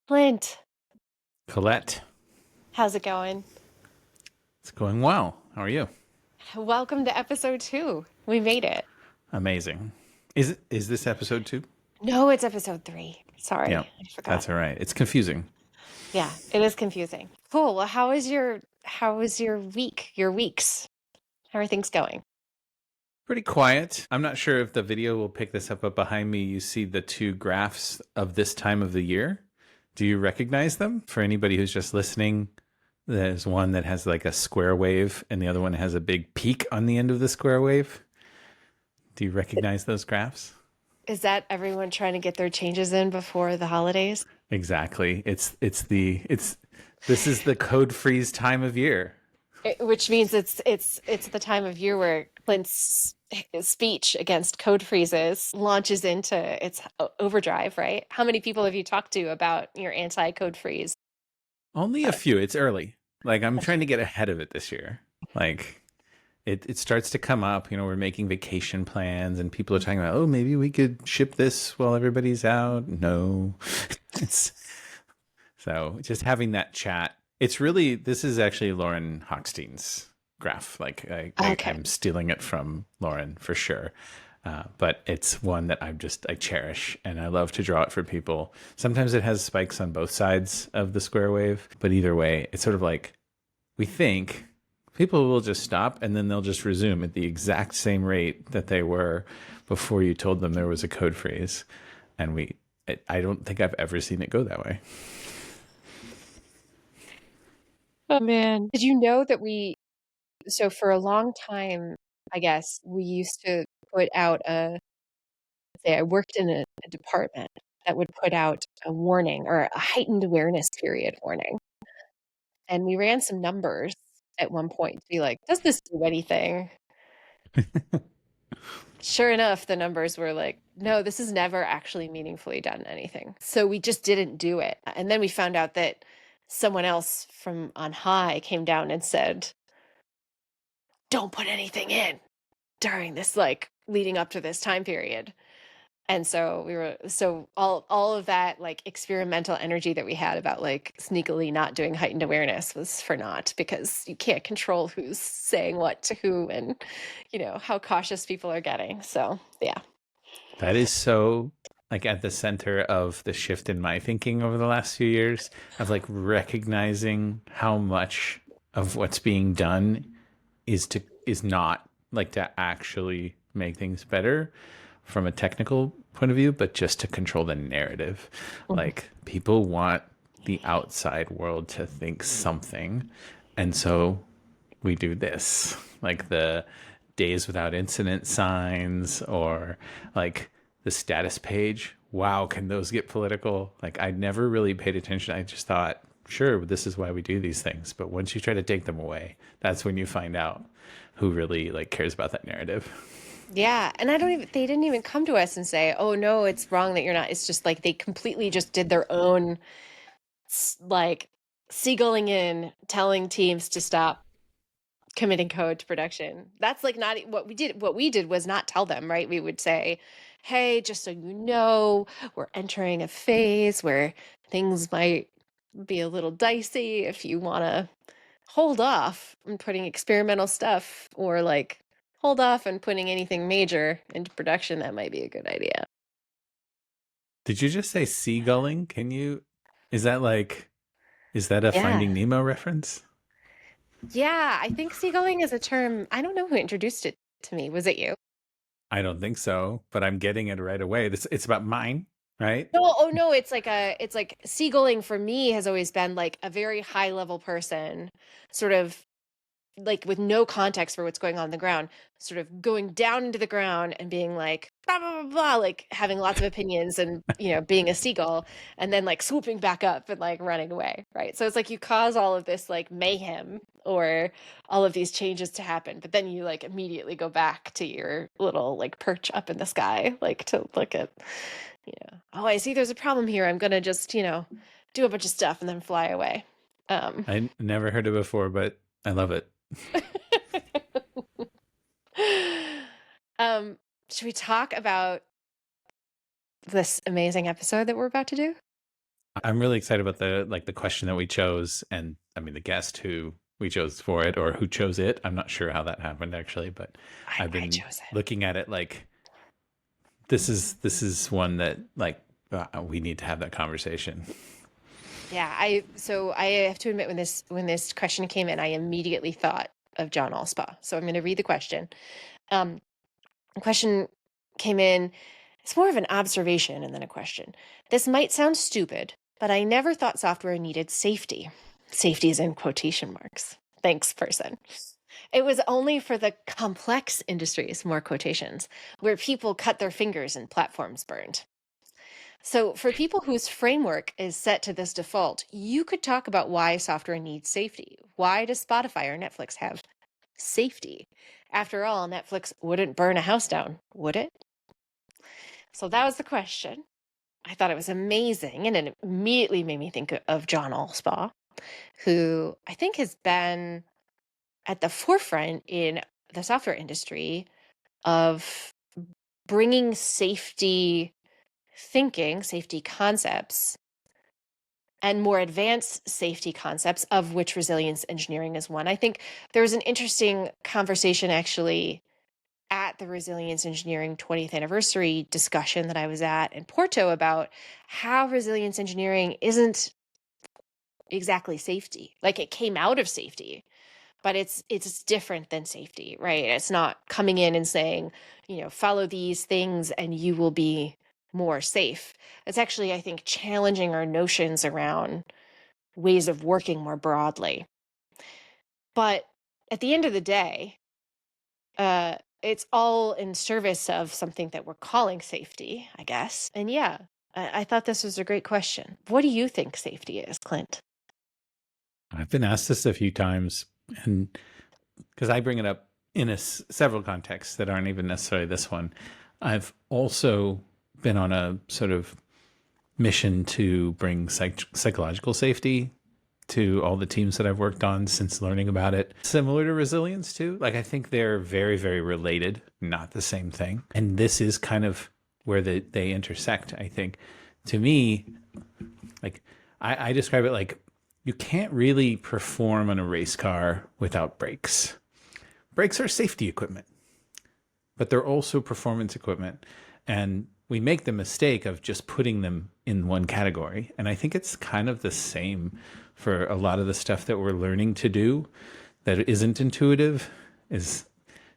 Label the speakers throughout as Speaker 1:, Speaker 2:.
Speaker 1: Clint,
Speaker 2: Colette,
Speaker 1: how's it going?
Speaker 2: it's going well. How are you?
Speaker 1: Welcome to episode 2. We made it.
Speaker 2: Amazing. Is this episode 2?
Speaker 1: No, it's episode 3.
Speaker 2: Yeah,
Speaker 1: Sorry, I forgot.
Speaker 2: that's all right. It's confusing.
Speaker 1: Yeah, it is confusing. Cool. Well, how was your week? Your weeks? How are things going?
Speaker 2: Pretty quiet. I'm not sure if the video will pick this up, but behind me you see the two graphs of this time of the year. Do you recognize them? For anybody who's just listening, there's one that has like a square wave and the other one has a big peak on the end of the square wave. Do you recognize those graphs?
Speaker 1: Is that everyone trying to get their changes in before the holidays?
Speaker 2: Exactly. It's this is the code freeze time of year.
Speaker 1: Which means it's the time of year where Clint's speech against code freezes launches into its overdrive, right? How many people have you talked to about your anti-code freeze?
Speaker 2: Only a few. It's early. Like I'm trying to get ahead of it this year. Like it starts to come up. We're making vacation plans and people are talking about, oh, maybe we could ship this while everybody's out. No. it's so just having that chat. This is actually Lauren Hochstein's graph. Like
Speaker 1: Okay.
Speaker 2: I'm stealing it from Lauren for sure. But it's one that I cherish and I love to draw it for people. Sometimes it has spikes on both sides of the square wave, but either way, it's sort of like we think people will just stop and then they'll just resume at the exact same rate that they were before you told them there was a code freeze. And I don't think I've ever seen it go that way.
Speaker 1: Oh man. Did you know that so for a long time, I guess, we used to put out say I worked in a department that would put out a warning or a heightened awareness period warning. And we ran some numbers at one point to be like, does this do anything? Sure enough, the numbers were like, no, this has never actually meaningfully done anything. So we just didn't do it. And then we found out that someone else from on high came down and said, don't put anything in during this, like leading up to this time period. And so all of that like experimental energy that we had about like sneakily not doing heightened awareness was for naught because you can't control who's saying what to who and how cautious people are getting. So yeah.
Speaker 2: That is so like at the center of the shift in my thinking over the last few years of like recognizing how much of what's being done is not like to actually make things better from a technical point of view, but just to control the narrative.
Speaker 1: Mhm.
Speaker 2: Like people want the outside world to think something. And so we do this, like the days without incident signs or like the status page. Wow, can those get political? Like I never really paid attention. I just thought, sure, this is why we do these things. But once you try to take them away, that's when you find out who really like cares about that narrative.
Speaker 1: Yeah, and they didn't even come to us and say, "Oh no, it's wrong that you're not." It's just like they completely just did their own like seagulling in, telling teams to stop committing code to production. That's like not what we did. What we did was not tell them, right? We would say, "Hey, just so you know, we're entering a phase where things might be a little dicey if you want to hold off on putting experimental stuff or like hold off on putting anything major into production. That might be a good idea."
Speaker 2: Did you just say seagulling? Is that like, is that a
Speaker 1: Yeah.
Speaker 2: Finding Nemo reference?
Speaker 1: Yeah, I think seagulling is a term. I don't know who introduced it to me. Was it you?
Speaker 2: I don't think so, but I'm getting it right away. It's about mine, right?
Speaker 1: No, oh no, it's like seagulling for me has always been like a very high level person, sort of like with no context for what's going on the ground, sort of going down into the ground and being like blah blah blah blah, like having lots of opinions and being a seagull, and then like swooping back up and like running away, right? So it's like you cause all of this like mayhem or all of these changes to happen, but then you like immediately go back to your little like perch up in the sky, like to look at, oh, I see there's a problem here. I'm gonna just do a bunch of stuff and then fly away. Um,
Speaker 2: I never heard it before, but I love it.
Speaker 1: Um, should we talk about this amazing episode that we're about to do?
Speaker 2: I'm really excited about the question that we chose, and I mean the guest who we chose for it or who chose it. I'm not sure how that happened actually, but I've
Speaker 1: I
Speaker 2: been
Speaker 1: chose it.
Speaker 2: looking at it like this is one that like we need to have that conversation.
Speaker 1: Yeah, I have to admit when this question came in, I immediately thought of John Allspaw. So I'm going to read the question. Um, the question came in. It's more of an observation and then a question. This might sound stupid, but I never thought software needed safety. Safety is in quotation marks. Thanks, person. It was only for the complex industries, more quotations, where people cut their fingers and platforms burned. So, for people whose framework is set to this default, you could talk about why software needs safety. Why does Spotify or Netflix have safety? After all, Netflix wouldn't burn a house down, would it? So, that was the question. I thought it was amazing. And it immediately made me think of John Allspaw, who I think has been at the forefront in the software industry of bringing safety thinking, safety concepts, and more advanced safety concepts, of which resilience engineering is one. I think there was an interesting conversation actually at the resilience engineering 20th anniversary discussion that I was at in Porto about how resilience engineering isn't exactly safety. Like it came out of safety, but it's different than safety, right? It's not coming in and saying, follow these things and you will be more safe. It's actually, I think, challenging our notions around ways of working more broadly. But at the end of the day, it's all in service of something that we're calling safety, I guess. And yeah, I thought this was a great question. What do you think safety is, Clint?
Speaker 2: I've been asked this a few times, and because I bring it up in several contexts that aren't even necessarily this one, I've also been on a sort of mission to bring psychological safety to all the teams that I've worked on since learning about it. Similar to resilience too. Like I think they're very, very related, not the same thing. And this is kind of where they intersect, I think. To me, like I describe it like you can't really perform on a race car without brakes. Brakes are safety equipment, but they're also performance equipment. And we make the mistake of just putting them in one category. And I think it's kind of the same for a lot of the stuff that we're learning to do that isn't intuitive, is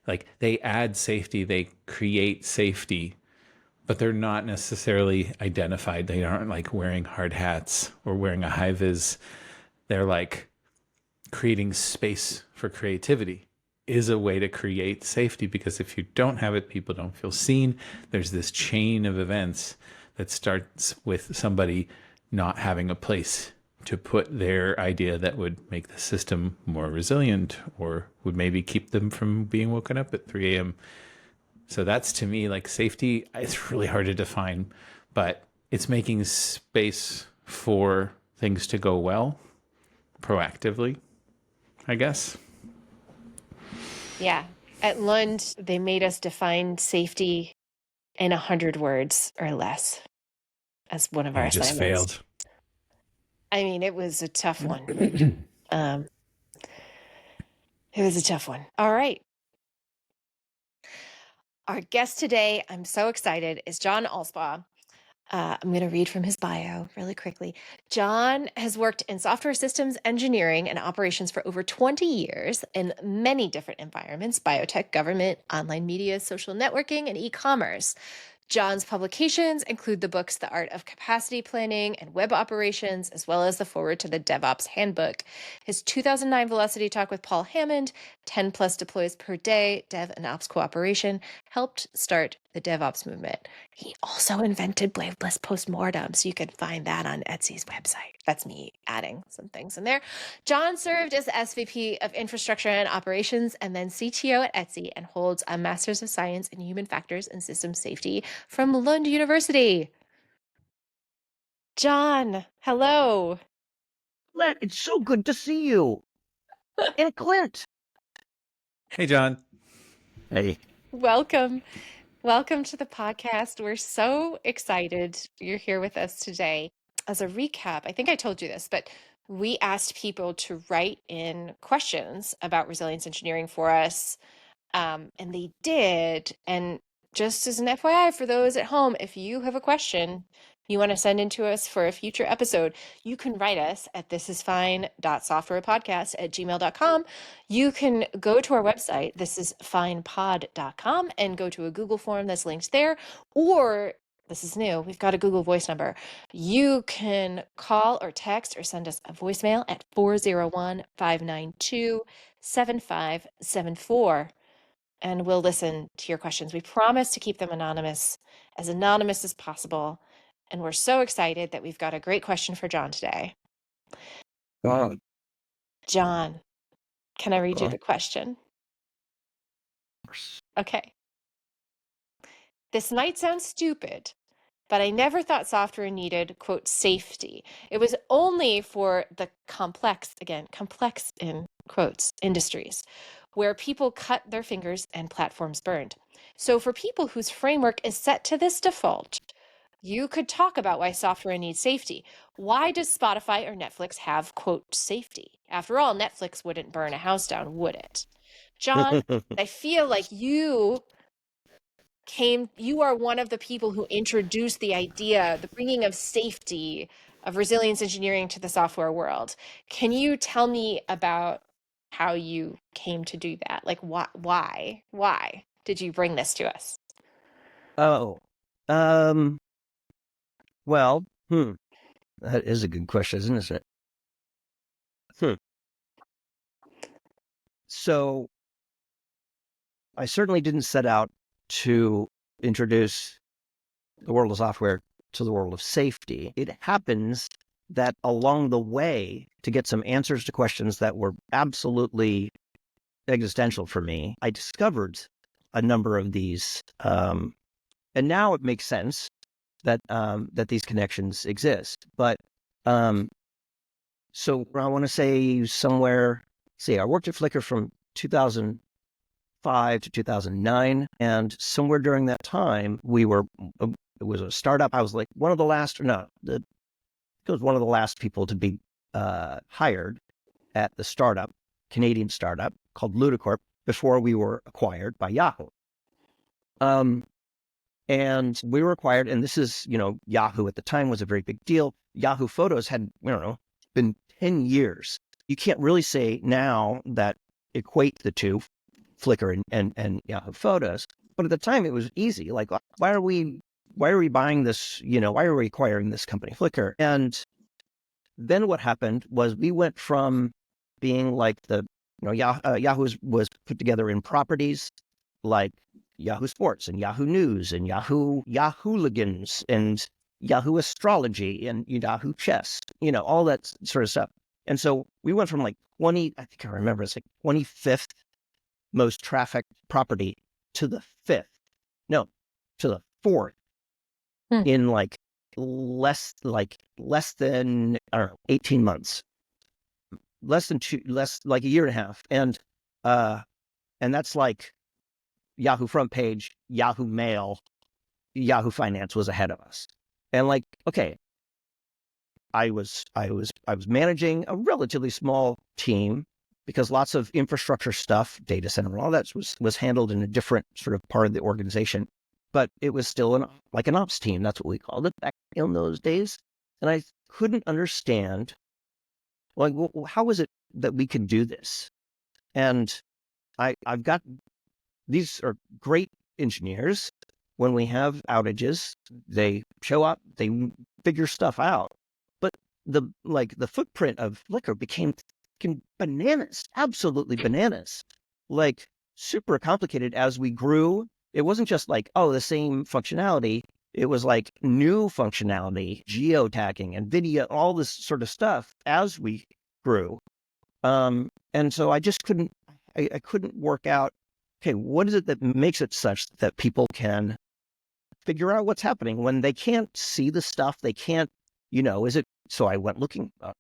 Speaker 2: like they add safety, they create safety, but they're not necessarily identified. They aren't like wearing hard hats or wearing a high vis. They're like creating space for creativity is a way to create safety, because if you don't have it, people don't feel seen. There's this chain of events that starts with somebody not having a place to put their idea that would make the system more resilient or would maybe keep them from being woken up at 3 a.m. So that's, to me, like safety. It's really hard to define, but it's making space for things to go well proactively, I guess.
Speaker 1: Yeah. At Lund, they made us define safety in 100 words or less as one of our
Speaker 2: You just
Speaker 1: assignments.
Speaker 2: failed.
Speaker 1: I mean, it was a tough one. Um, it was a tough one. All right. Our guest today, I'm so excited, is John Allspaw. I'm going to read from his bio really quickly. John has worked in software systems engineering and operations for over 20 years in many different environments: biotech, government, online media, social networking, and e commerce. John's publications include the books The Art of Capacity Planning and Web Operations, as well as the foreword to the DevOps Handbook. His 2009 Velocity Talk with Paul Hammond, 10 plus deploys per day, dev and ops cooperation, helped start the DevOps movement. He also invented bladeless postmortem, so you can find that on Etsy's website. That's me adding some things in there. John served as SVP of Infrastructure and Operations and then CTO at Etsy, and holds a Master's of Science in Human Factors and System Safety from Lund University. John, hello.
Speaker 3: Len, it's so good to see you. And Clint.
Speaker 2: Hey, John.
Speaker 3: Hey.
Speaker 1: Welcome. Welcome to the podcast. We're so excited you're here with us today. as a recap, I think I told you this, but we asked people to write in questions about resilience engineering for us, and they did. And just as an FYI for those at home, if you have a question you want to send in to us for a future episode, you can write us at thisisfine.softwarepodcast@gmail.com. You can go to our website, thisisfinepod.com, and go to a Google form that's linked there. Or this is new, we've got a Google Voice number. You can call or text or send us a voicemail at 401-592-7574, and we'll listen to your questions. We promise to keep them anonymous as possible. And we're so excited that we've got a great question for John today. John, can I read you the question? Okay. This might sound stupid, but I never thought software needed, quote, safety. It was only for the complex, again, complex in quotes, industries, where people cut their fingers and platforms burned. So for people whose framework is set to this default, you could talk about why software needs safety. Why does Spotify or Netflix have, quote, safety? After all, Netflix wouldn't burn a house down, would it? John, I feel like you are one of the people who introduced the idea, the bringing of safety, of resilience engineering to the software world. Can you tell me about how you came to do that? Like, why did you bring this to us?
Speaker 3: Oh, well, that is a good question, isn't it? So I certainly didn't set out to introduce the world of software to the world of safety. It happens that along the way, to get some answers to questions that were absolutely existential for me, I discovered a number of these, and now it makes sense that that these connections exist. But so I want to say somewhere. See, I worked at Flickr from 2005 to 2009, and somewhere during that time, it was a startup. I was like one of the last, no, it was one of the last people to be hired at the startup, Canadian startup called Ludicorp, before we were acquired by Yahoo. And we were acquired, and this is, Yahoo at the time was a very big deal. Yahoo Photos had, been 10 years. You can't really say now that equate the two, Flickr and Yahoo Photos. But at the time it was easy. Like, why are we buying this? Why are we acquiring this company, Flickr? And then what happened was we went from being like Yahoo was put together in properties like Yahoo Sports and Yahoo News and Yahooligans and Yahoo Astrology and Yahoo Chess, all that sort of stuff. And so we went from like 20, I think I remember, it's like 25th most trafficked property to the to the fourth in like less than, I don't know, 18 months, less like a year and a half. And that's like Yahoo Front Page, Yahoo Mail, Yahoo Finance was ahead of us. And like, okay, I was managing a relatively small team because lots of infrastructure stuff, data center, and all that was handled in a different sort of part of the organization. But it was still like an ops team. That's what we called it back in those days. And I couldn't understand, like, well, how is it that we could do this? And I've got, these are great engineers. When we have outages, they show up, they figure stuff out. But the footprint of Flickr became bananas, absolutely bananas, like super complicated as we grew. It wasn't just like, oh, the same functionality. It was like new functionality, geotagging and video, all this sort of stuff as we grew. And so I just couldn't work out, okay, what is it that makes it such that people can figure out what's happening when they can't see the stuff? They can't, is it? So I went looking, I'm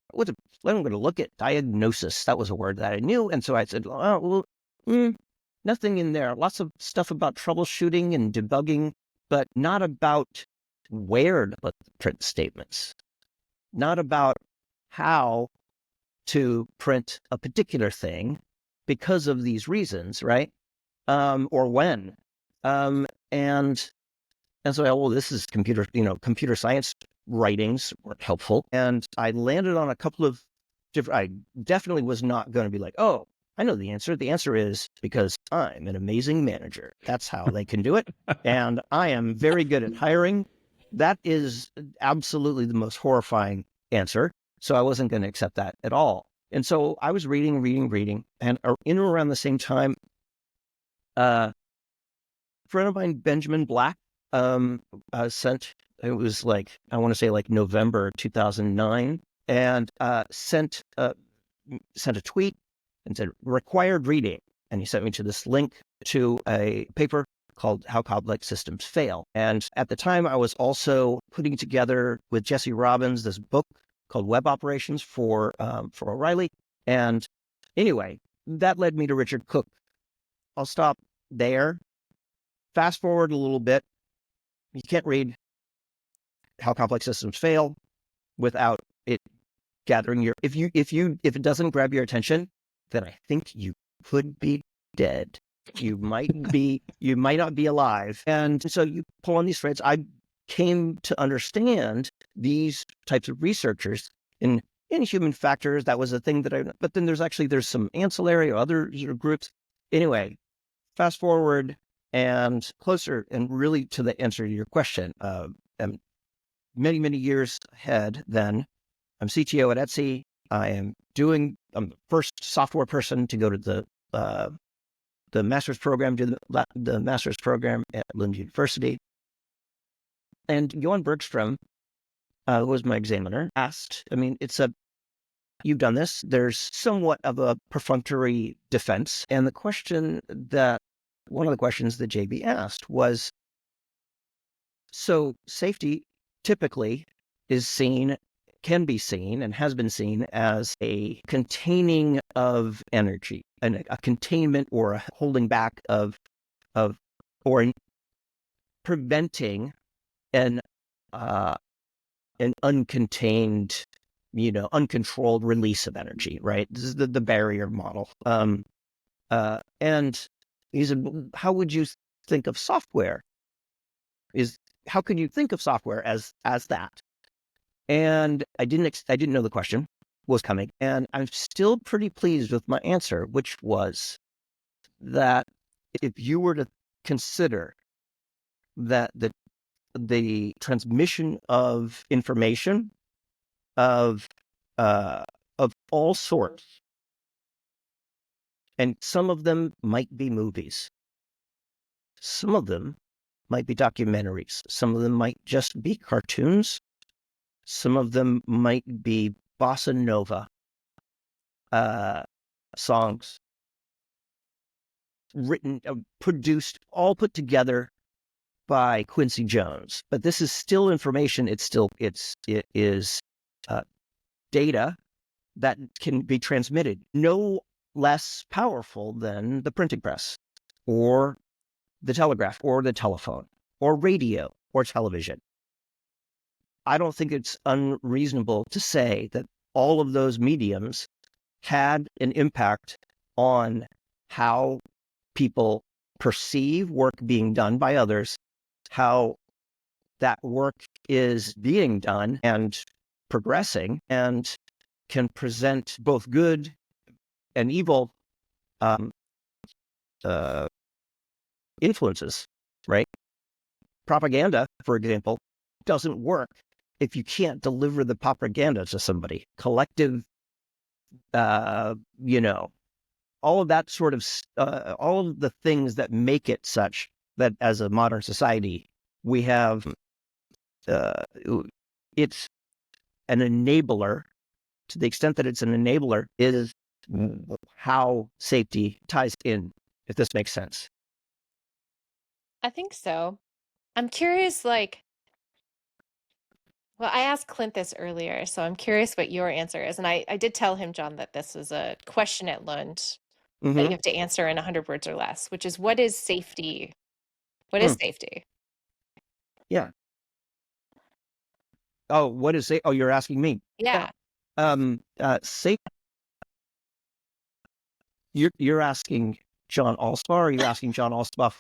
Speaker 3: going to look at diagnosis. That was a word that I knew. And so I said, oh, well, nothing in there. Lots of stuff about troubleshooting and debugging, but not about where to put the print statements. not about how to print a particular thing because of these reasons, right? Or when. And so, well, this is computer science writings weren't helpful. And I landed on a couple of different, I definitely was not going to be like, oh, I know the answer. The answer is because I'm an amazing manager. That's how they can do it. And I am very good at hiring. That is absolutely the most horrifying answer. So I wasn't going to accept that at all. And so I was reading. And in or around the same time, a friend of mine, Benjamin Black, sent, it was like, I want to say like November 2009, and sent a tweet and said, required reading. And he sent me to this link to a paper called How Complex Systems Fail. And at the time, I was also putting together with Jesse Robbins this book called Web Operations for O'Reilly. And anyway, that led me to Richard Cook. I'll stop there. Fast forward a little bit. You can't read How Complex Systems Fail without it gathering your, if it doesn't grab your attention, then I think you could be dead. You might not be alive. And so you pull on these threads. I came to understand these types of researchers in human factors. That was a thing but then there's some ancillary or other groups. Anyway, fast forward and closer and really to the answer to your question, many, many years ahead then, I'm CTO at Etsy. I'm the first software person to go to the master's program, do the master's program at Lund University. And Johan Bergstrom, who was my examiner, asked, you've done this. There's somewhat of a perfunctory defense. And one of the questions that JB asked was, so safety typically can be seen and has been seen as a containing of energy and a containment or a holding back of or preventing an uncontained, uncontrolled release of energy, right? This is the barrier model. And he said, how would you think of software? How can you think of software as that? And I didn't know the question was coming, and I'm still pretty pleased with my answer, which was that if you were to consider that the transmission of information of all sorts, and some of them might be movies, some of them might be documentaries, some of them might just be cartoons, some of them might be bossa nova songs written, produced, all put together by Quincy Jones. But this is still information. It is data that can be transmitted, no less powerful than the printing press or the telegraph or the telephone or radio or television. I don't think it's unreasonable to say that all of those mediums had an impact on how people perceive work being done by others, how that work is being done and progressing, and can present both good and evil influences, right? Propaganda, for example, doesn't work if you can't deliver the propaganda to somebody. Collective, all of that sort of, all of the things that make it such that as a modern society, we have, it's an enabler. To the extent that it's an enabler is how safety ties in, if this makes sense.
Speaker 1: I think so. I'm curious, well, I asked Clint this earlier, so I'm curious what your answer is. And I did tell him, John, that this is a question at Lund that you
Speaker 3: Mm-hmm.
Speaker 1: have to answer in 100 words or less, which is, what is safety? What is
Speaker 3: Mm.
Speaker 1: safety?
Speaker 3: Yeah. Oh, what is safe? Oh, you're asking me. Yeah.
Speaker 1: Yeah.
Speaker 3: Safe. You're asking John Allspaw, or you're asking John Allspaw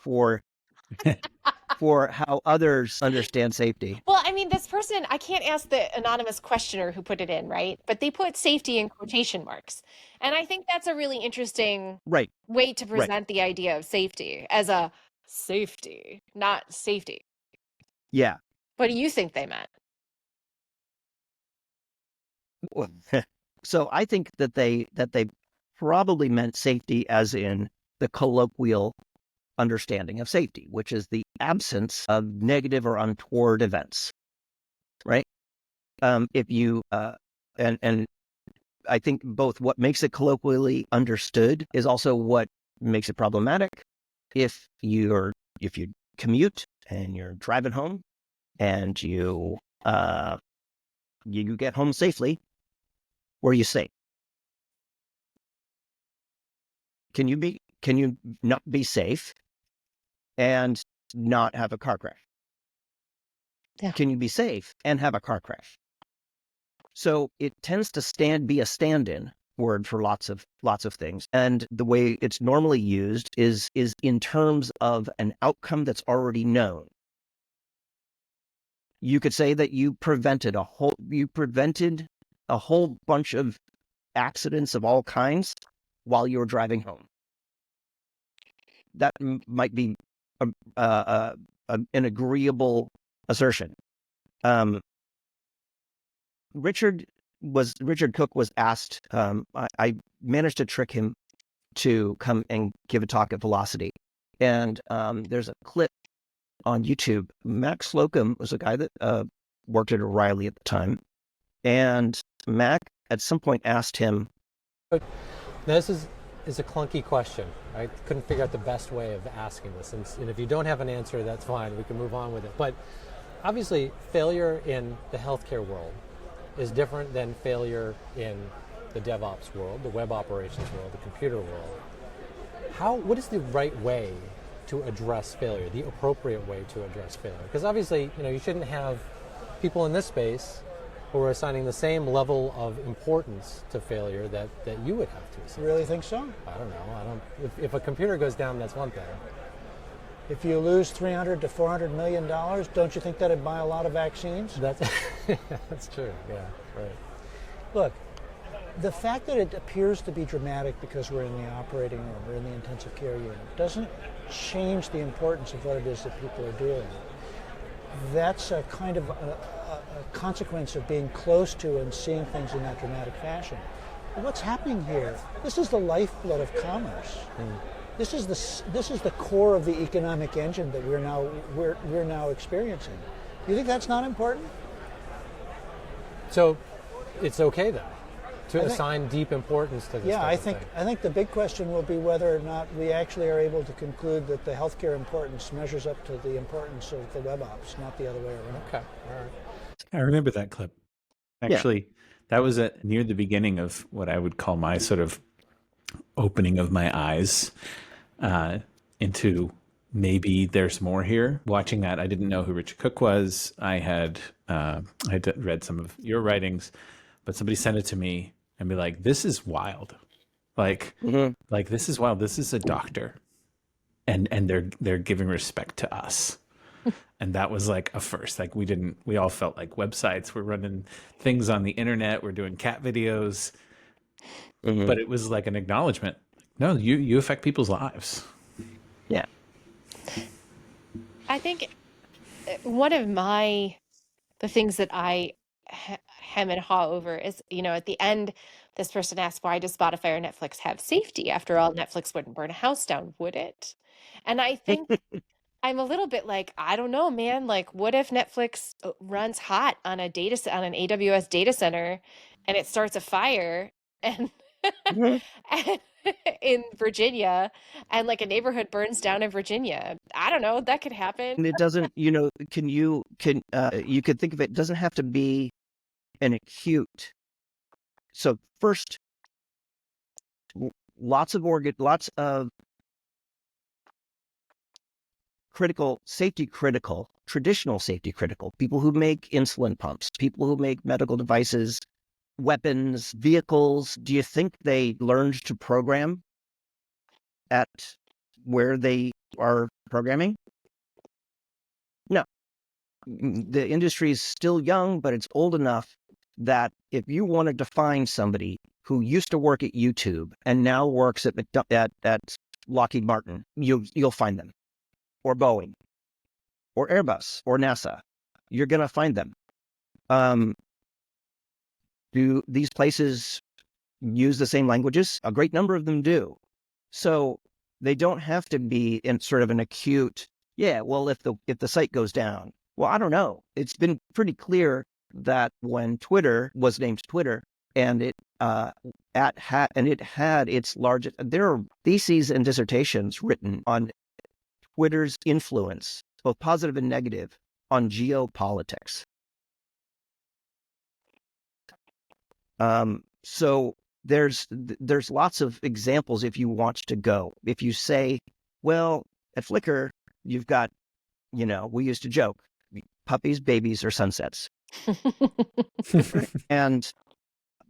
Speaker 3: for how others understand safety?
Speaker 1: Well, I mean, this person, I can't ask the anonymous questioner who put it in, right? But they put safety in quotation marks. And I think that's a really interesting
Speaker 3: Right.
Speaker 1: way to
Speaker 3: Right.
Speaker 1: present the idea of safety as a safety, not safety.
Speaker 3: Yeah.
Speaker 1: What do you think they meant?
Speaker 3: Well, so I think that they probably meant safety as in the colloquial understanding of safety, which is the absence of negative or untoward events, right? If you and I think both what makes it colloquially understood is also what makes it problematic. If you commute and you're driving home and you get home safely, were you safe? Can you not be safe and not have a car crash?
Speaker 1: Yeah.
Speaker 3: Can you be safe and have a car crash? So it tends to be a stand-in word for lots of things. And the way it's normally used is in terms of an outcome that's already known. You could say that you prevented a whole bunch of accidents of all kinds while you were driving home. That might be an agreeable assertion. Richard Cook was asked. I managed to trick him to come and give a talk at Velocity, and there's a clip on YouTube. Max Slocum was a guy that worked at O'Reilly at the time, and Mac at some point asked him.
Speaker 4: This is a clunky question. I couldn't figure out the best way of asking this, and if you don't have an answer, that's fine. We can move on with it. But obviously, failure in the healthcare world is different than failure in the DevOps world, the web operations world, the computer world. What is the right way to address failure, the appropriate way to address failure? Because obviously, you shouldn't have people in this space who are assigning the same level of importance to failure that you would have to assign.
Speaker 5: You really think so?
Speaker 4: I don't know. If a computer goes down, that's one thing.
Speaker 5: If you lose $300 to $400 million, don't you think that'd buy a lot of vaccines?
Speaker 4: That's true. Yeah, right.
Speaker 5: Look, the fact that it appears to be dramatic because we're in the operating room, we're in the intensive care unit, doesn't change the importance of what it is that people are doing. That's a kind of a consequence of being close to and seeing things in that dramatic fashion. But what's happening here? This is the lifeblood of commerce. This is the core of the economic engine that we're now experiencing. Do you think that's not important?
Speaker 4: So, it's okay then to assign deep importance to this.
Speaker 5: Yeah, I
Speaker 4: thing.
Speaker 5: think the big question will be whether or not we actually are able to conclude that the healthcare importance measures up to the importance of the web ops, not the other way around.
Speaker 4: Okay, all right.
Speaker 2: I remember that clip. Actually, that was near the beginning of what I would call my sort of opening of my eyes into maybe there's more here. Watching that, I didn't know who Richard Cook was. I had read some of your writings, but somebody sent it to me and be like, "This is wild. Like this is wild. This is a doctor, and they're giving respect to us." And that was like a first. Like we all felt like websites. We're running things on the internet. We're doing cat videos. But it was like an acknowledgement. No, you affect people's lives.
Speaker 3: Yeah.
Speaker 1: I think one of the things that I hem and haw over is, at the end, this person asked, why does Spotify or Netflix have safety? After all, Netflix wouldn't burn a house down, would it? And I think I'm a little bit like, I don't know, man. Like, what if Netflix runs hot on an AWS data center and it starts a fire and, and in Virginia and like a neighborhood burns down in Virginia? I don't know. That could happen.
Speaker 3: And it doesn't, you could think of it doesn't have to be an acute. So first, lots of critical, safety critical, traditional safety critical, people who make insulin pumps, people who make medical devices, weapons, vehicles, do you think they learned to program at where they are programming? No. The industry is still young, but it's old enough that if you wanted to find somebody who used to work at YouTube and now works at Lockheed Martin, you'll find them, or Boeing, or Airbus, or NASA. You're going to find them. Do these places use the same languages? A great number of them do. So they don't have to be in sort of an acute, yeah, well, if the site goes down, well, I don't know. It's been pretty clear that when Twitter was named Twitter and it had its largest, there are theses and dissertations written on Twitter's influence, both positive and negative, on geopolitics. So there's lots of examples if you want to go. If you say, well, at Flickr, you've got, we used to joke, puppies, babies, or sunsets.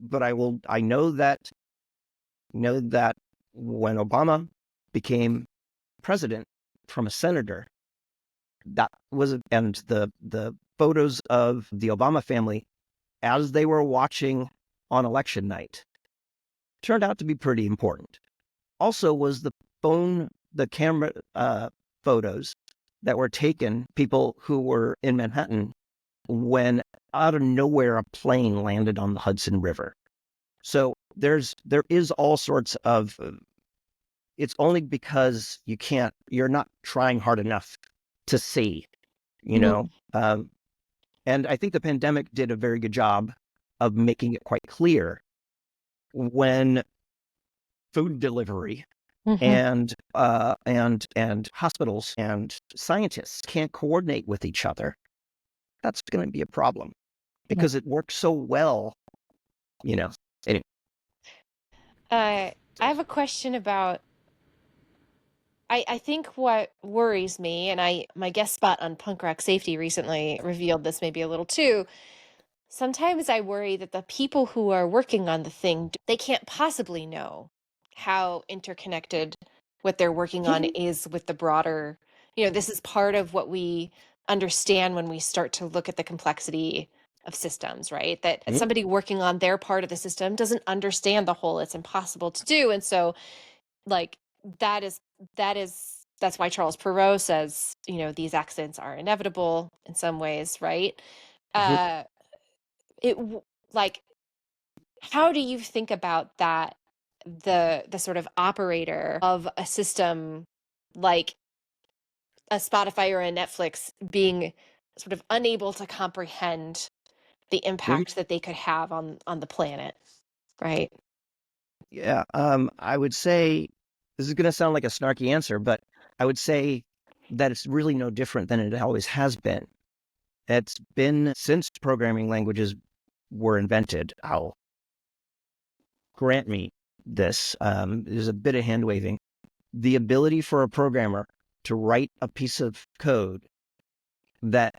Speaker 3: But I know that when Obama became president from a senator, and the photos of the Obama family as they were watching on election night turned out to be pretty important. Also was the camera photos that were taken, people who were in Manhattan when out of nowhere a plane landed on the Hudson River. So there is all sorts of, it's only because you're not trying hard enough to see, and I think the pandemic did a very good job of making it quite clear when food delivery and hospitals and scientists can't coordinate with each other. That's going to be a problem because it works so well, Anyway.
Speaker 1: I have a question about, I think what worries me, and my guest spot on punk rock safety recently revealed this maybe a little too. Sometimes I worry that the people who are working on the thing, they can't possibly know how interconnected what they're working on is with the broader, this is part of what we understand when we start to look at the complexity of systems, right? That somebody working on their part of the system doesn't understand the whole. It's impossible to do. And so like that's why Charles Perrault says, these accidents are inevitable in some ways, right? Like, how do you think about that, the sort of operator of a system like a Spotify or a Netflix being sort of unable to comprehend the impact that they could have on the planet, right?
Speaker 3: Yeah, I would say, this is going to sound like a snarky answer, but I would say that it's really no different than it always has been. It's been since programming languages were invented. I'll grant me this. There's a bit of hand waving. The ability for a programmer to write a piece of code that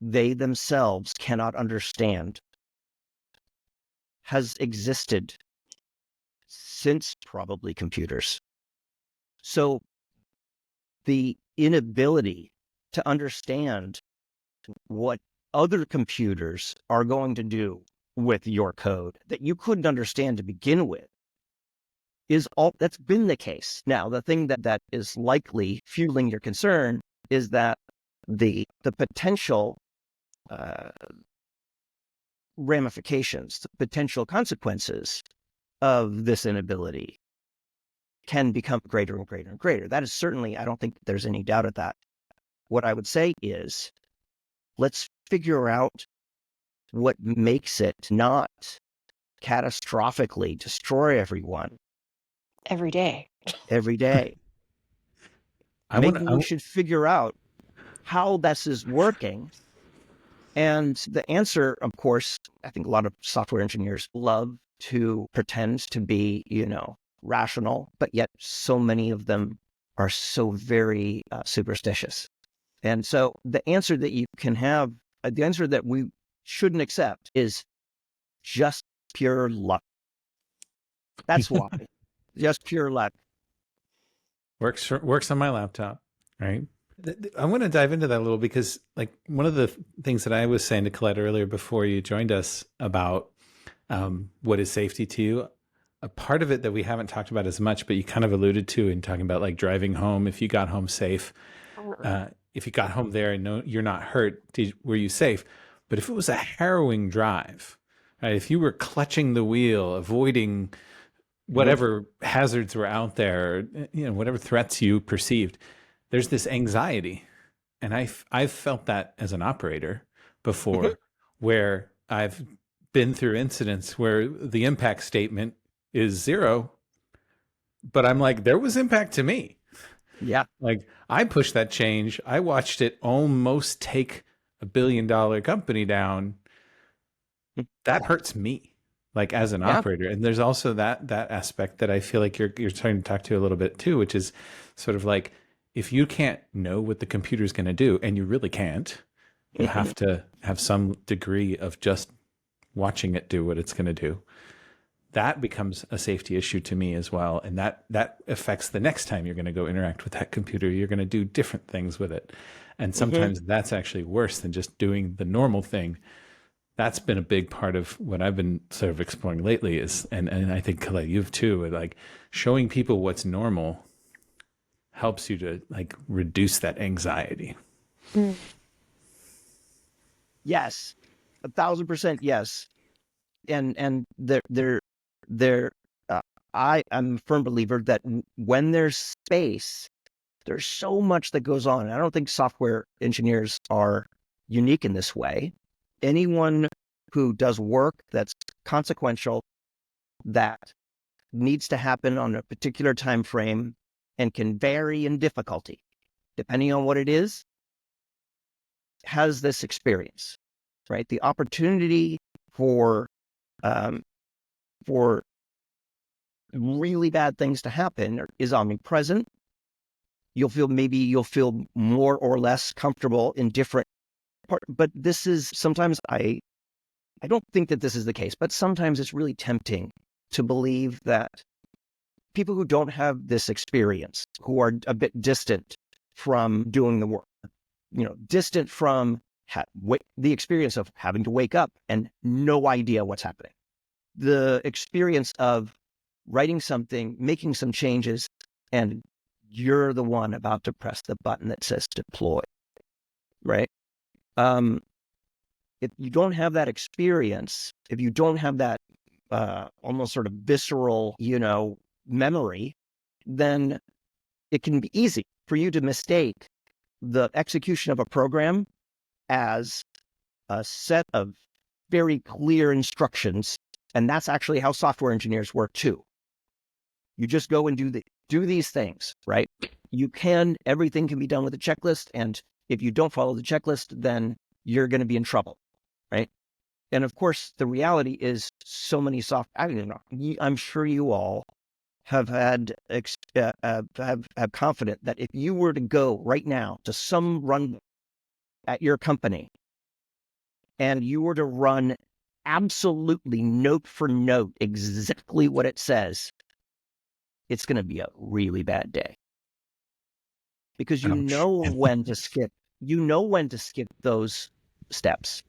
Speaker 3: they themselves cannot understand has existed since probably computers. So the inability to understand what other computers are going to do with your code that you couldn't understand to begin with is all that's been the case. Now, the thing that is likely fueling your concern is that the potential ramifications, the potential consequences of this inability can become greater and greater and greater. That is certainly, I don't think there's any doubt of that. What I would say is, let's figure out what makes it not catastrophically destroy everyone
Speaker 1: Every day.
Speaker 3: every day. Maybe we should figure out how this is working. And the answer, of course, I think a lot of software engineers love to pretend to be, rational, but yet so many of them are so very superstitious. And so the answer that you can have, the answer that we shouldn't accept is just pure luck. That's why. Just pure luck.
Speaker 2: Works on my laptop, right? I want to dive into that a little because, like, one of the things that I was saying to Colette earlier before you joined us about what is safety to you, a part of it that we haven't talked about as much, but you kind of alluded to in talking about like driving home. If you got home safe, if you got home there and no, you're not hurt, were you safe? But if it was a harrowing drive, right? If you were clutching the wheel, avoiding whatever hazards were out there, whatever threats you perceived, there's this anxiety. And I've felt that as an operator before, where I've been through incidents where the impact statement is 0, but I'm like, there was impact to me.
Speaker 3: Yeah.
Speaker 2: Like, I pushed that change. I watched it almost take $1 billion company down. That hurts me, like, as an operator. And there's also that aspect that I feel like you're starting to talk to a little bit too, which is sort of like, if you can't know what the computer's going to do, and you really can't, you have to have some degree of just watching it do what it's going to do. That becomes a safety issue to me as well. And that affects the next time you're going to go interact with that computer. You're going to do different things with it. And sometimes that's actually worse than just doing the normal thing. That's been a big part of what I've been sort of exploring lately is, and I think, Colette, you've too, like, showing people what's normal helps you to, like, reduce that anxiety.
Speaker 3: Yes. 1,000% yes. And I am a firm believer that when there's space, there's so much that goes on. I don't think software engineers are unique in this way. Anyone who does work that's consequential, that needs to happen on a particular time frame and can vary in difficulty, depending on what it is, has this experience, right? The opportunity for really bad things to happen is omnipresent. You'll feel more or less comfortable in different parts, but this is sometimes I don't think that this is the case, but sometimes it's really tempting to believe that people who don't have this experience, who are a bit distant from doing the work, distant from the experience of having to wake up and no idea what's happening, the experience of writing something, making some changes, and you're the one about to press the button that says deploy, right? If you don't have that experience, if you don't have that almost sort of visceral, memory, then it can be easy for you to mistake the execution of a program as a set of very clear instructions. And that's actually how software engineers work too. You just go and do these things, right? Everything can be done with a checklist. And if you don't follow the checklist, then you're going to be in trouble, right? And of course, the reality is so many I'm sure you all have had have confident that if you were to go right now to some run at your company and you were to run absolutely note for note exactly what it says, it's going to be a really bad day, because you know when to skip those steps.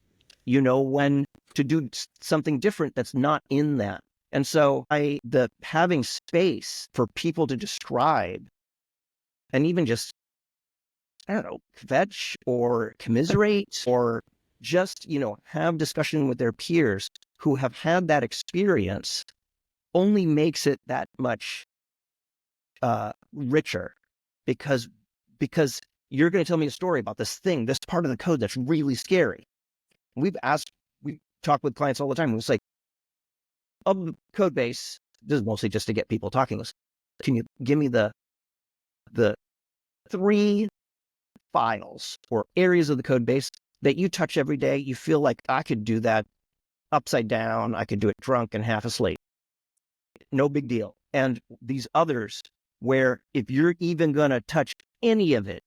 Speaker 3: You know when to do something different that's not in that. And so having space for people to describe and even just, I don't know, fetch or commiserate or just, have discussion with their peers who have had that experience only makes it that much richer, because you're going to tell me a story about this part of the code that's really scary. We talk with clients all the time. It's like, of the code base, this is mostly just to get people talking. Can you give me the 3 files or areas of the code base that you touch every day? You feel like, I could do that upside down. I could do it drunk and half asleep. No big deal. And these others where if you're even going to touch any of it,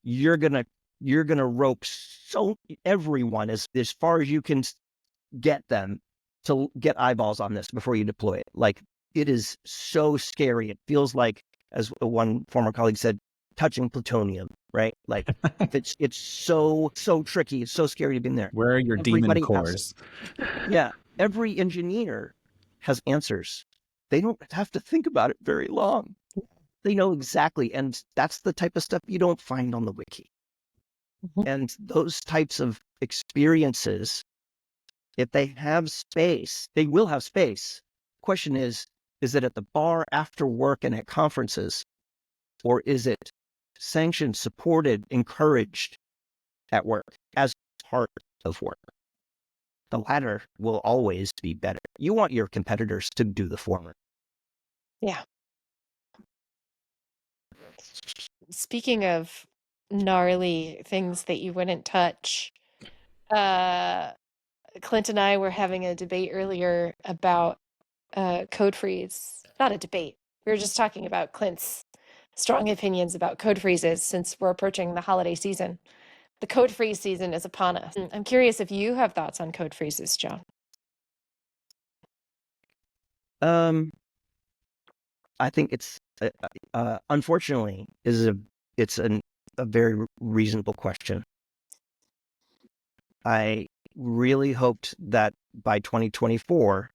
Speaker 3: you're going to rope everyone as far as you can get them to get eyeballs on this before you deploy it. Like, it is so scary. It feels like, as one former colleague said, touching plutonium, right? Like, it's so tricky. It's so scary to be in there.
Speaker 2: Where are your demon cores?
Speaker 3: Yeah. Every engineer has answers. They don't have to think about it very long. They know exactly. And that's the type of stuff you don't find on the wiki. And those types of experiences, if they have space, they will have space. Question is it at the bar, after work, and at conferences? Or is it sanctioned, supported, encouraged at work as part of work? The latter will always be better. You want your competitors to do the former.
Speaker 1: Yeah. Speaking of gnarly things that you wouldn't touch, Clint and I were having a debate earlier about code freeze. Not a debate. We were just talking about Clint's strong opinions about code freezes since we're approaching the holiday season. The code freeze season is upon us. I'm curious if you have thoughts on code freezes, John.
Speaker 3: I think it's unfortunately it's a very reasonable question. I really hoped that by 2024,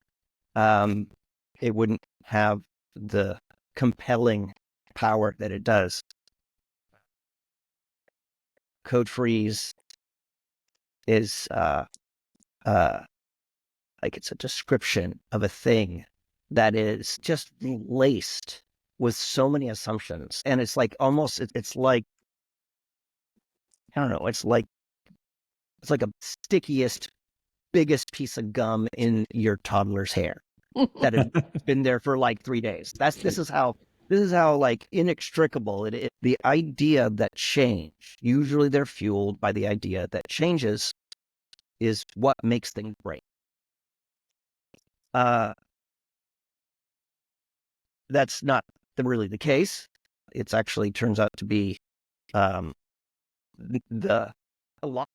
Speaker 3: it wouldn't have the compelling power that it does. Code freeze is like, it's a description of a thing that is just laced with so many assumptions, and it's like almost it's like, I don't know, it's like a stickiest, biggest piece of gum in your toddler's hair that had been there for like 3 days. This is how like inextricable it is. The idea that change, usually they're fueled by the idea that changes is what makes things great. That's not really the case. It's actually turns out to be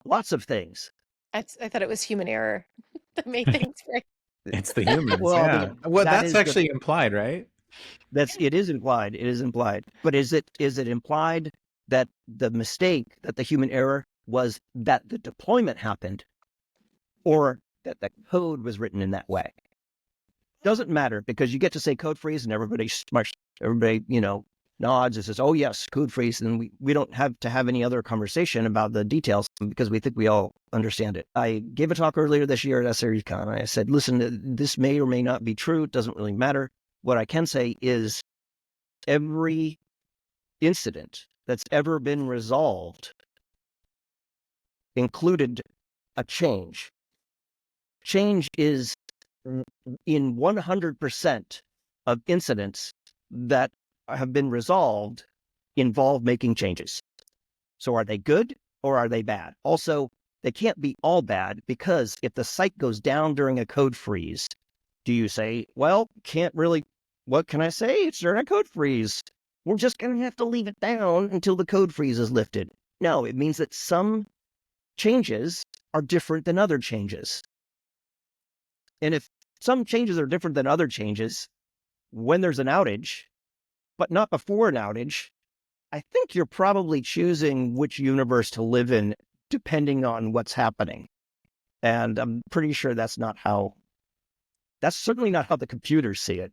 Speaker 3: lots of things.
Speaker 1: I thought it was human error that made things right.
Speaker 2: It's the humans.
Speaker 3: Well,
Speaker 2: yeah. Well, that's
Speaker 3: is
Speaker 2: actually implied, right?
Speaker 3: it is implied. It is implied. But is it implied that the mistake, that the human error was that the deployment happened, or that the code was written in that way? Doesn't matter, because you get to say code freeze and everybody nods and says, oh yes, code freeze, and we don't have to have any other conversation about the details because we think we all understand it. I gave a talk earlier this year at SRECon. I said, listen, this may or may not be true. It doesn't really matter. What I can say is every incident that's ever been resolved included a change. Change is in 100% of incidents that have been resolved involve making changes. So are they good or are they bad? Also, they can't be all bad, because if the site goes down during a code freeze, do you say, well, what can I say? It's during a code freeze. We're just going to have to leave it down until the code freeze is lifted. No, it means that some changes are different than other changes. And if some changes are different than other changes when there's an outage, but not before an outage, I think you're probably choosing which universe to live in depending on what's happening. And I'm pretty sure that's certainly not how the computers see it.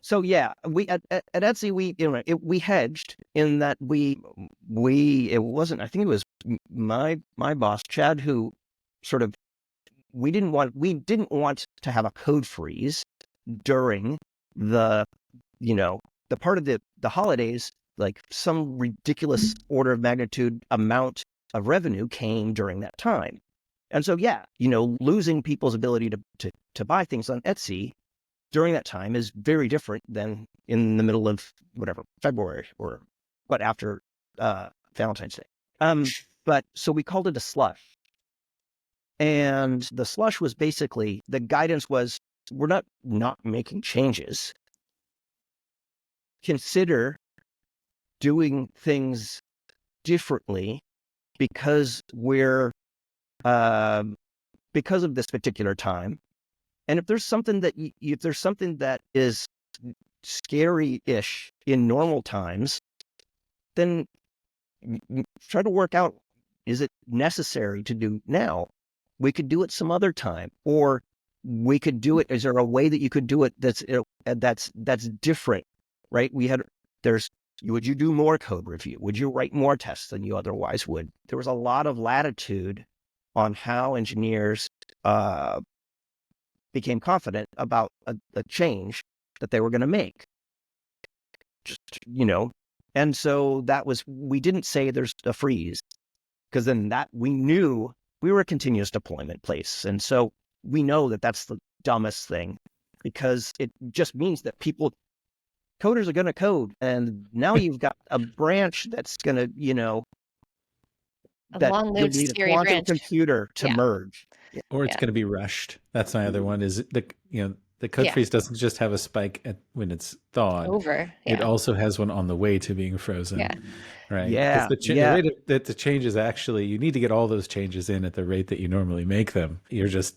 Speaker 3: So yeah, we at Etsy, we hedged in that it wasn't, I think it was my boss, Chad, who sort of, we didn't want to have a code freeze during the part of the holidays. Like, some ridiculous order of magnitude amount of revenue came during that time. And so, yeah, losing people's ability to buy things on Etsy during that time is very different than in the middle of February, but after Valentine's Day. But so we called it a slush. And the slush was basically, the guidance was, we're not making changes. consider doing things differently because because of this particular time. And if there's something that if there's something that is scary-ish in normal times, then try to work out, is it necessary to do now? We could do it some other time, or we could do it. Is there a way that you could do it that's different, right? Would you do more code review? Would you write more tests than you otherwise would? There was a lot of latitude on how engineers became confident about a change that they were going to make. Just, and so we didn't say there's a freeze, because then we knew we were a continuous deployment place. And so we know that that's the dumbest thing, because it just means that coders are going to code. And now you've got a branch that's going to,
Speaker 1: A
Speaker 3: that you'll
Speaker 1: long-lived
Speaker 3: need a
Speaker 1: scary
Speaker 3: quantum
Speaker 1: branch.
Speaker 3: computer to
Speaker 1: Yeah.
Speaker 3: merge.
Speaker 2: Or it's
Speaker 1: Yeah.
Speaker 2: going to be rushed. That's my other one. Is the code
Speaker 1: Yeah.
Speaker 2: freeze doesn't just have a spike when it's thawed.
Speaker 1: Over.
Speaker 2: It
Speaker 1: Yeah.
Speaker 2: also has one on the way to being frozen.
Speaker 1: Yeah.
Speaker 2: Right.
Speaker 3: Yeah,
Speaker 2: Because the rate that the changes actually, you need to get all those changes in at the rate that you normally make them. You're just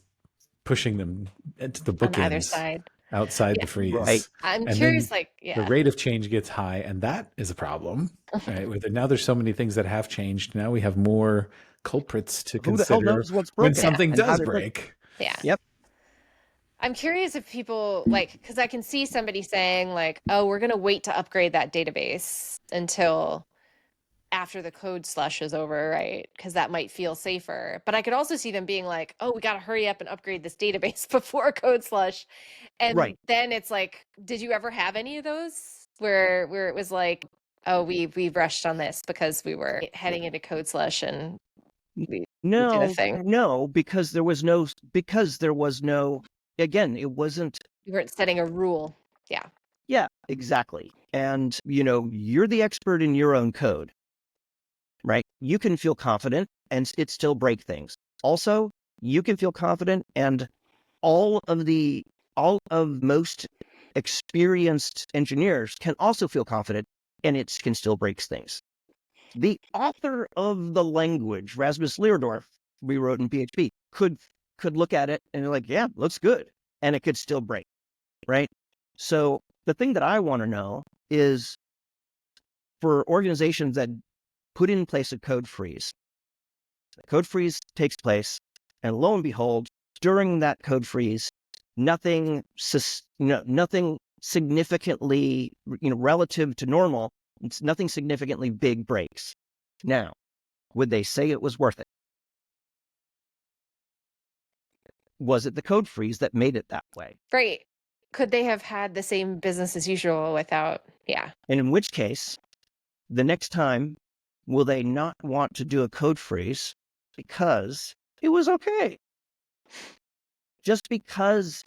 Speaker 2: pushing them into the
Speaker 1: On either
Speaker 2: bookends
Speaker 1: side.
Speaker 2: outside
Speaker 1: Yeah.
Speaker 2: the freeze.
Speaker 3: Right.
Speaker 1: I'm
Speaker 2: And
Speaker 1: curious,
Speaker 2: then
Speaker 1: yeah.
Speaker 2: the rate of change gets high, and that is a problem. Right. Now there's so many things that have changed. Now we have more culprits to
Speaker 3: Who the hell
Speaker 2: consider
Speaker 3: knows what's
Speaker 2: when
Speaker 3: broken
Speaker 2: something
Speaker 3: and how
Speaker 2: does
Speaker 3: to break?
Speaker 2: break.
Speaker 1: Yeah.
Speaker 3: Yep.
Speaker 1: I'm curious if people because I can see somebody saying oh, we're going to wait to upgrade that database until after the code slush is over, right? Because that might feel safer. But I could also see them being oh, we got to hurry up and upgrade this database before code slush. And
Speaker 3: Right.
Speaker 1: then it's did you ever have any of those where it was oh, we rushed on this because we were heading into code slush and we did a thing?
Speaker 3: No, because there was no, again, it wasn't.
Speaker 1: You weren't setting a rule. Yeah.
Speaker 3: Yeah, exactly. And, you're the expert in your own code, right? You can feel confident and it still break things. Also, you can feel confident and all of most experienced engineers can also feel confident and it can still break things. The author of the language, Rasmus Leerdorf, we wrote in PHP, could look at it and be yeah, looks good. And it could still break, right? So the thing that I want to know is, for organizations that put in place a code freeze, the code freeze takes place, and lo and behold, during that code freeze, nothing significantly, relative to normal, nothing significantly big breaks. Now, would they say it was worth it? Was it the code freeze that made it that way?
Speaker 1: Right. Could they have had the same business as usual without, yeah.
Speaker 3: And in which case, the next time, will they not want to do a code freeze because it was okay? Just because,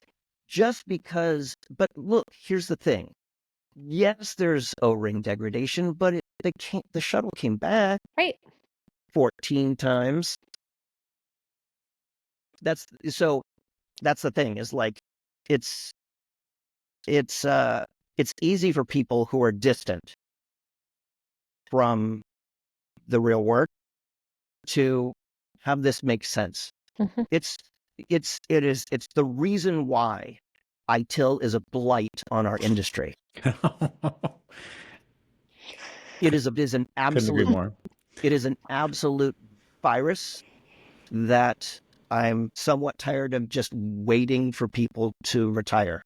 Speaker 3: but look, here's the thing. Yes, there's O-ring degradation, but the shuttle came back
Speaker 1: Right.
Speaker 3: 14 times. That's the thing, is it's easy for people who are distant from the real work to have this make sense.
Speaker 1: Mhm.
Speaker 3: It's the reason why ITIL is a blight on our industry. It is an
Speaker 2: Couldn't agree
Speaker 3: absolute
Speaker 2: more.
Speaker 3: It is an absolute virus that I'm somewhat tired of just waiting for people to retire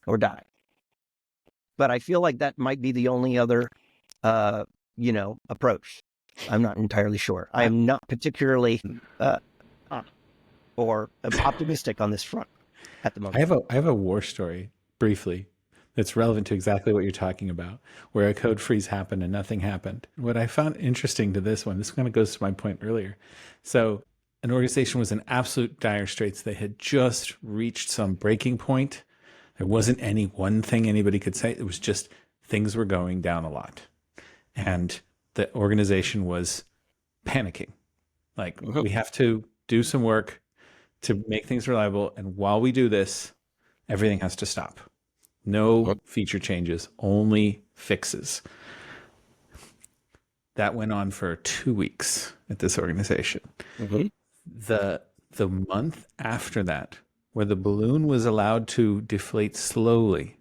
Speaker 3: or die. But I feel like that might be the only other, approach. I'm not entirely sure. I am not particularly or optimistic on this front at the moment.
Speaker 2: I have a war story briefly that's relevant to exactly what you're talking about, where a code freeze happened and nothing happened. What I found interesting to this kind of goes to my point earlier. So an organization was in absolute dire straits. They had just reached some breaking point. There wasn't any one thing anybody could say. It was just things were going down a lot. And the organization was panicking. We have to do some work to make things reliable. And while we do this, everything has to stop. No feature changes, only fixes. That went on for 2 weeks at this organization.
Speaker 3: Mm-hmm.
Speaker 2: The month after that, where the balloon was allowed to deflate slowly,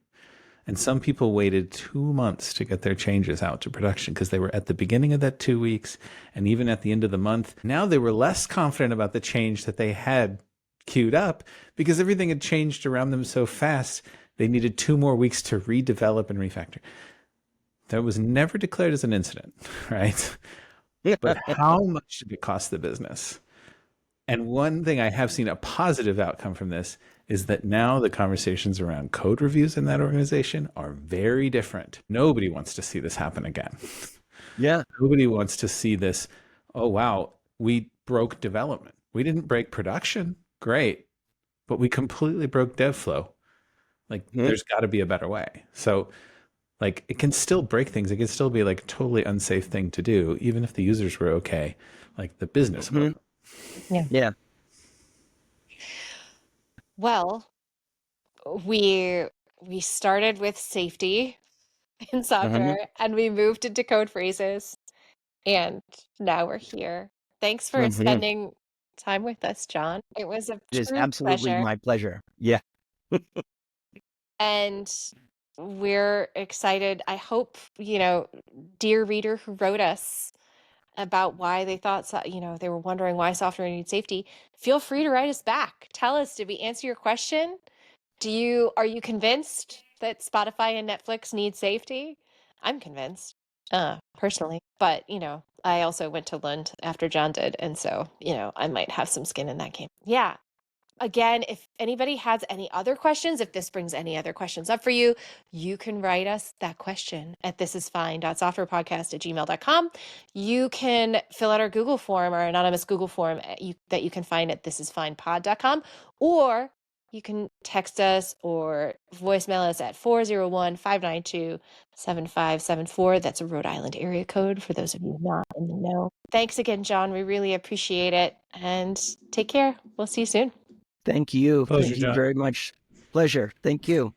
Speaker 2: and some people waited 2 months to get their changes out to production because they were at the beginning of that 2 weeks and even at the end of the month. Now they were less confident about the change that they had queued up because everything had changed around them so fast. They needed 2 more weeks to redevelop and refactor. That was never declared as an incident, right? But how much did it cost the business? And one thing I have seen a positive outcome from this is that now the conversations around code reviews in that organization are very different. Nobody wants to see this happen again.
Speaker 3: Yeah.
Speaker 2: Nobody wants to see this. Oh, wow, we broke development. We didn't break production. Great. But we completely broke dev flow. Like, there's got to be a better way. So, like, it can still break things. It can still be like a totally unsafe thing to do, even if the users were okay. Like, the business wasn't.
Speaker 3: Yeah.
Speaker 1: Well, we started with safety in software and we moved into code phrases and now we're here. Thanks for spending time with us, John. It was a
Speaker 3: It is
Speaker 1: true
Speaker 3: absolutely
Speaker 1: pleasure.
Speaker 3: my pleasure. Yeah.
Speaker 1: And we're excited. I hope, dear reader who wrote us about why they thought, they were wondering why software needs safety, feel free to write us back. Tell us, did we answer your question? Are you convinced that Spotify and Netflix need safety? I'm convinced, personally. But, I also went to Lund after John did. And so, I might have some skin in that game. Yeah. Again, if anybody has any other questions, if this brings any other questions up for you, you can write us that question at thisisfine.softwarepodcast@gmail.com. You can fill out our Google form, our anonymous Google form that you can find at thisisfinepod.com, or you can text us or voicemail us at 401-592-7574. That's a Rhode Island area code for those of you not in the know. Thanks again, John. We really appreciate it. And take care. We'll see you soon.
Speaker 3: Thank you.
Speaker 2: Pleasure,
Speaker 3: Thank you
Speaker 2: John.
Speaker 3: very much. Pleasure. Thank you.